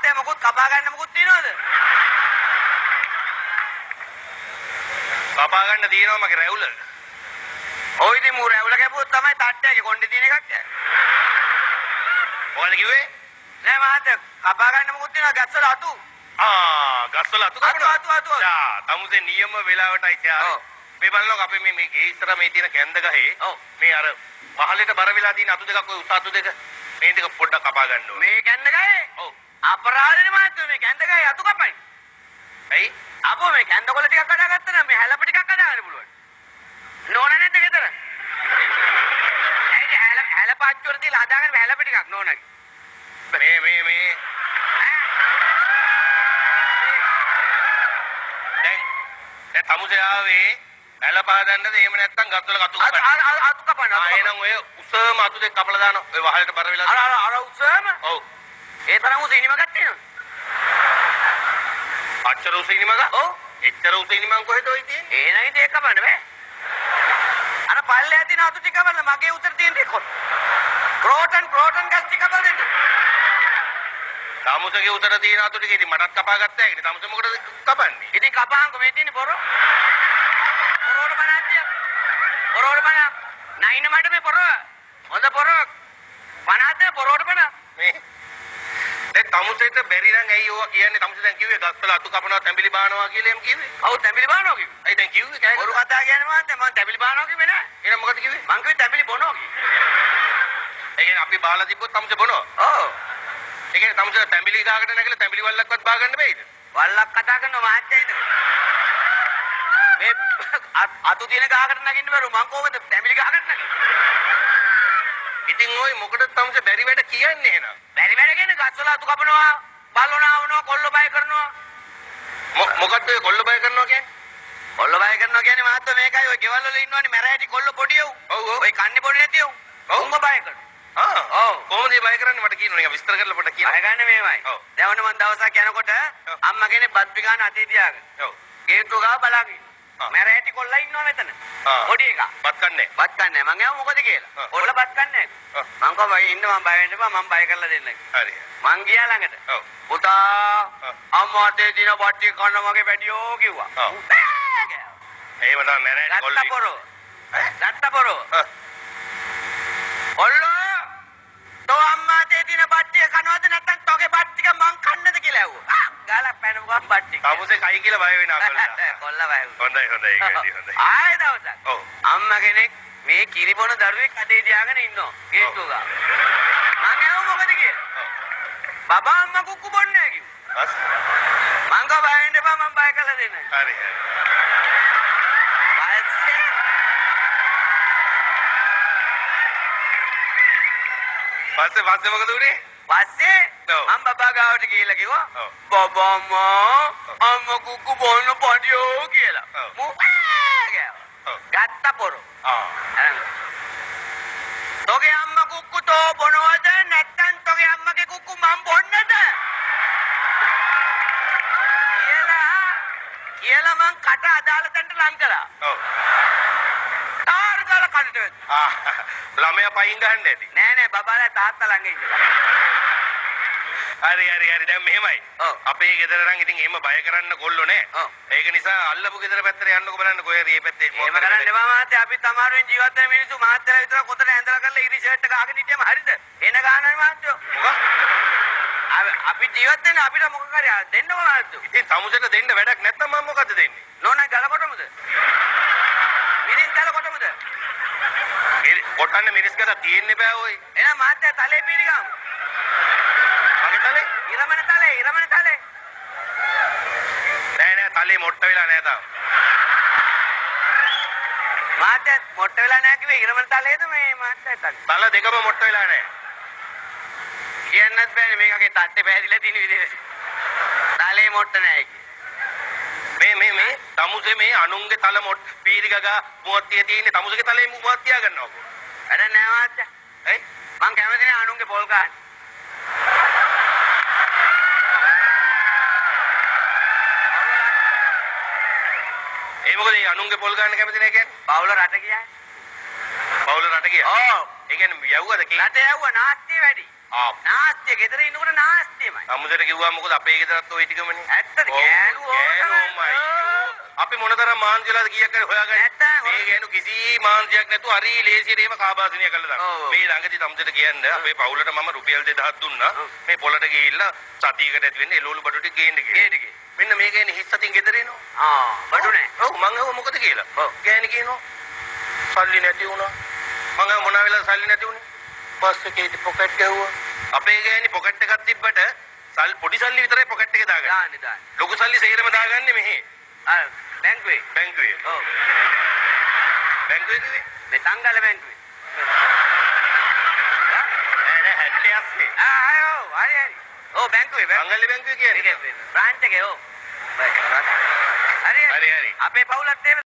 මාතේ මොකුත් කපා ගන්න මොකුත් තියනවද? කපා ගන්න තියෙනවා මගේ රැවුල. ඔය ඉතින් මූ රැවුල කැපුවොත් තමයි තට්ටයගේ කොණ්ඩේ තියෙන එකක්. මොකද කිව්වේ? නෑ මාතේ කපා ගන්න මොකුත් තියනවා ගස්වල අතු. ගස්වල අතු කපනවා. අතු. යා තමුසේ නියම වෙලාවටයි තියා. මේ බලනවා අපි මේ ගේ ඉස්සර මේ තියෙන කැන්ද ගහේ මේ අර පහලට බර වෙලා තියෙන අතු දෙකක් ඔය උස අතු දෙක මේ දෙක පොඩ්ඩක් කපා ගන්න ඕනේ. මේ කැන්ද ගහේ? ඔව්. අපරාධනේ මාතේ මේ කැන්ද ගහේ අතු කපයි. ඇයි? අපෝ මේ කැන්ද කොළ ටිකක් කඩා ගත්තා නම් මේ හැලප ටිකක් කඩා ගන්න පුළුවන්. නෝන නැද්ද ගෙදර? ඇයි හැල පාච්චුවර තියලා හදාගෙන හැලප ටිකක් නෝනගේ. මේ දැන් තමුසේ ආවේ ඇල පාදන්නද එහෙම නැත්නම් ගස්වල කතු කපන්න. අතු කපන්න. එහෙනම් ඔය උසම අතු දෙක කපලා දානවා. ඔය වහලට බර වෙලා තියෙන. අර උසම? ඔව්. ඒ තරම් උස ඉනිමක් තියෙනවද? අච්චර උස ඉනිමක්? ඔව්. එච්චර උස ඉනිමක් කොහෙද ඔය තියෙන්නේ? ඒ නයි දෙක කපන්න බෑ. අර පල්ලෙහා තියෙන අතු ටික කපන්න මගේ උතර තියෙන ටික කොත්. ප්‍රෝටන් ගස් ටික කපලා දෙන්න. තමුසේගේ උතර තියෙන අතු ටික ඉතින් මටත් කපා ගත්තා. ඒකනේ තමුසේ මොකටද කපන්නේ? ඉතින් කපහන්කො මේ තියෙන්නේ බොරෝ. බොරෝට බනද්දිය. බොරෝට බන. නයින මඩ මේ බොරෝ. හොඳ බොරෝ. බනද්ද බොරෝට බන. මේ දැන් තමුසේට බැරි නම් ඇයි ඕවා කියන්නේ? තමුසේ දැන් කිව්වේ ගස්වල අතු කපනවා තැඹිලි බානවා කියලා එම් කිව්වේ. ඔව් තැඹිලි බානවා කිව්වේ. ඇයි දැන් කිව්වේ කෑ බොරු කතා කියන්නේ මම තැඹිලි බානවා කිව්වේ නෑ. එහෙනම් මොකද කිව්වේ? මං කිව්වේ තැඹිලි බොනවා කිව්වේ. ඒ කියන්නේ අපි බාලා තිබ්බොත් තමුසේ බොනවා. ඔව්. ඒ කියන්නේ තමුසේ තැඹිලි ගහකට නැගලා තැඹිලි වල්ලක්වත් බා ගන්න බෑයිද? වල්ලක් කතා කරනවා මහත්තයා ඉතින්. මේ අතු තියෙන ගහකට නගින්න බැරුව මං කොහොමද තැඹිලි ගහකට නගින්නේ? ඉතින් ඔය මොකටද තමුසේ බැරි වැඩ කියන්නේ එහෙනම්? බැරි වැඩ කියන්නේ ගස්වල අතු කපනවා, බල්ලෝනාවනවා, කොල්ල බය කරනවා. මොකද්ද ඔය කොල්ල බය කරනවා කියන්නේ? කොල්ල බය කරනවා කියන්නේ මහත්තයා මේකයි ඔය ගෙවල් වල ඉන්නවනේ මැරෑටි කොල්ල පොඩි යව්. ඔව් ඔව්. ඔය කන්නේ පොඩි නැති යව්. උඹ බය කරනවා. ඔව්. කොහොමද මේ බය කරන්නේ මට කියන්න නිකන් විස්තර කරලා පොඩ්ඩක් කියන්න. බය ගන්න මේවයි. දැන් ඔන්න මම දවසක් යනකොට අම්මා කෙනෙක් බත් පිගාන අතේ තියාගෙන. ඔව්. ගේට්ටුව ගාව බලාගෙන. මැරෑටි කොල්ලා ඉන්නවා මෙතන. පොඩි එකා. බත් කන්නේ. බත් කන්නේ. මං ඇහුවා මොකද කියලා. කොල්ල බත් කන්නේ. මං කිව්වා ඉන්න මං බය වෙන්න එපා මං බය කරලා දෙන්නම්. හරි. මං ගියා ළඟට. ඔව්. පුතා අම්මා අතේ දින බට්ටි කන්න මගේ වැඩියෝ කිව්වා. ඔව්. එහෙම තමයි මැරෑටි කොල්ල. ගත්තපොරෝ. ඔල්ලෝ තෝ අම්මා අතේ දින බට්ටි කනවද නැත්නම් තෝගේ බට්ටි ටික මං කන්නද කියලා ඇහුවා. ගාලා පැනමු ගම් බට්ටි. තමුසේ කයි කියලා බය වෙනා කොල්ලා. කොල්ලා බය වුණා. හොඳයි හොඳයි. ආයෙ දවසක්. ඔව්. අම්මා කෙනෙක් මේ කිරි බොන දරුවෙක් අතේ තියාගෙන ඉන්නවා. ගේට්ටුව ගාව. මං ඇහුවා මොකද කියලා. බබා අම්මා කුක්කු බොන්නේ නැහැ කිව්වා. මං කව බය වෙන්න එපා මං බය කරලා දෙන්නම්. හරි. පස්සේ මොකද උනේ? පස්සේ මම බබා ගාවට ගිහිල්ලා කිව්වා බබා අම්මා කුක්කු බොන්න පඩියෝ කියලා. මූ ගත්ත පොරෝ. තෝගේ අම්මා කුක්කු තෝ බොනවද නැත්නම් තෝගේ අම්මගේ කුක්කු මම බොන්නද? කියලා මං කට අදාළ තැනට ලං කළා. ඔව්. තාරගල කන්ට. ළමයා පයින් ගහන්න ඇති. නෑ බබාලා තාත්තා ළඟ ඉඳලා. හරි දැන් මෙහෙමයි. අපේ ගෙදර නම් ඉතින් එහෙම බය කරන්න කොල්ලෝ නෑ. ඒක නිසා අල්ලපු ගෙදර පැත්තට යන්නකෝ බලන්න කොහෙද මේ පැත්තේ මොකද එහෙම කරන්න එපා මහත්තයා අපි තමාරුවෙන් ජීවත් වෙන මිනිස්සු මහත්තයලා විතර කොතන ඇඳලා කරලා ඉරි ෂර්ට් එක අහගෙන හිටියම හරිද? එන ගානයි මහත්තයෝ. අපි ජීවත් වෙන අපිට මොකක් හරි දෙන්නම මහත්තයෝ. ඉතින් තමුසෙට දෙන්න වැඩක් නැත්නම් මම මොකද දෙන්නේ? නෝනා ගලකොටමුද? මිරිස් ගලකොටමුද? කොටන්න මිරිස් ගල තියෙන්නේ බෑ ඔය. එහෙනම් මහත්තයා තලේ පීරි ගමු. මගේ තලේ? ඉරමන තලේ. නෑ තලේ මොට්ට වෙලා නෑ තාම. මහත්තයා මොට්ට වෙලා නෑ කිව්වේ ඉරමන තලේද මේ මහත්තයා තලේ? තල දෙකම මොට්ට වෙලා නෑ. කියන්නත් බෑනේ මේකගේ තට්ටේ පැහැදිලා තියෙන විදිහට. තලේ මොට්ට නෑ කිය. මේ තමුසේ මේ අනුන්ගේ තල මොට් පීරි ගගා මුවත්තිය තියෙන්නේ තමුසේගේ තලේ මුවත් තියා ගන්නවකෝ. වැඩ නෑ මහත්තයා. ඇයි? මං කැමති නෑ අනුන්ගේ පොල් ගන්න. ඒ මොකද මේ අනුන්ගේ පොල් ගන්න කැමති නෑ කියන්නේ? බවුල රට ගියා. බවුල රට ගියා. ඔව්. ඒ කියන්නේ යවුවද කී? රට යවුවා නාස්තිය වැඩි. ආ නාස්තිය ගෙදර ඉන්නකොට නාස්තියමයි. අමුදට කිව්වා මොකද අපේ ගෙදරත් ওই ටිකමනේ. ඇත්තද ගෑනුවෝමයි. අපි මොනතරම් මාන්සියලාද කීයක් හරි හොයාගන්න. නැත්තම් මේ ගෑනු කිසි මාන්සියක් නැතුව හරි ලේසියට එහෙම කාබාසිනිය කළා දාන්න. මේ ළඟදී තමුදට කියන්න අපේ පවුලට මම රුපියල් 2000ක් දුන්නා. මේ පොලට ගිහිල්ලා සතියකට ඇති වෙන්නේ එළවලු බඩු ටික ගේන්න කියලා. මෙන්න මේ ගෑණි හිස් සතින් ගෙදර එනවා. බඩු නෑ. ඔව් මං අහුව මොකද කියලා. ගෑණි කියනවා සල්ලි නැති වුණා. මං අහුව මොනවා වෙලාද සල්ලි නැති වුනේ? බස් එකේ පොකට් ගැහුවා. අපේ ගෑණි පොකට් එකක් තිබ්බට පොඩි සල්ලි විතරයි පොකට් එකේ දාගන්නේ. දාන්න. ලොකු සල්ලි සේරම දාගන්නේ මෙහි. බැංකුවේ. ඔව්. බැංකුවේ කිව්වේ? මේ තංගල බැංකුවේ. නෑ 78. ඔව් හරි. ඔව් බැංකුවේ. තංගල බැංකුවේ කියන්නේ. බ්‍රාන්ච් එකේ ඔව්. හරි. අපේ පවුලත්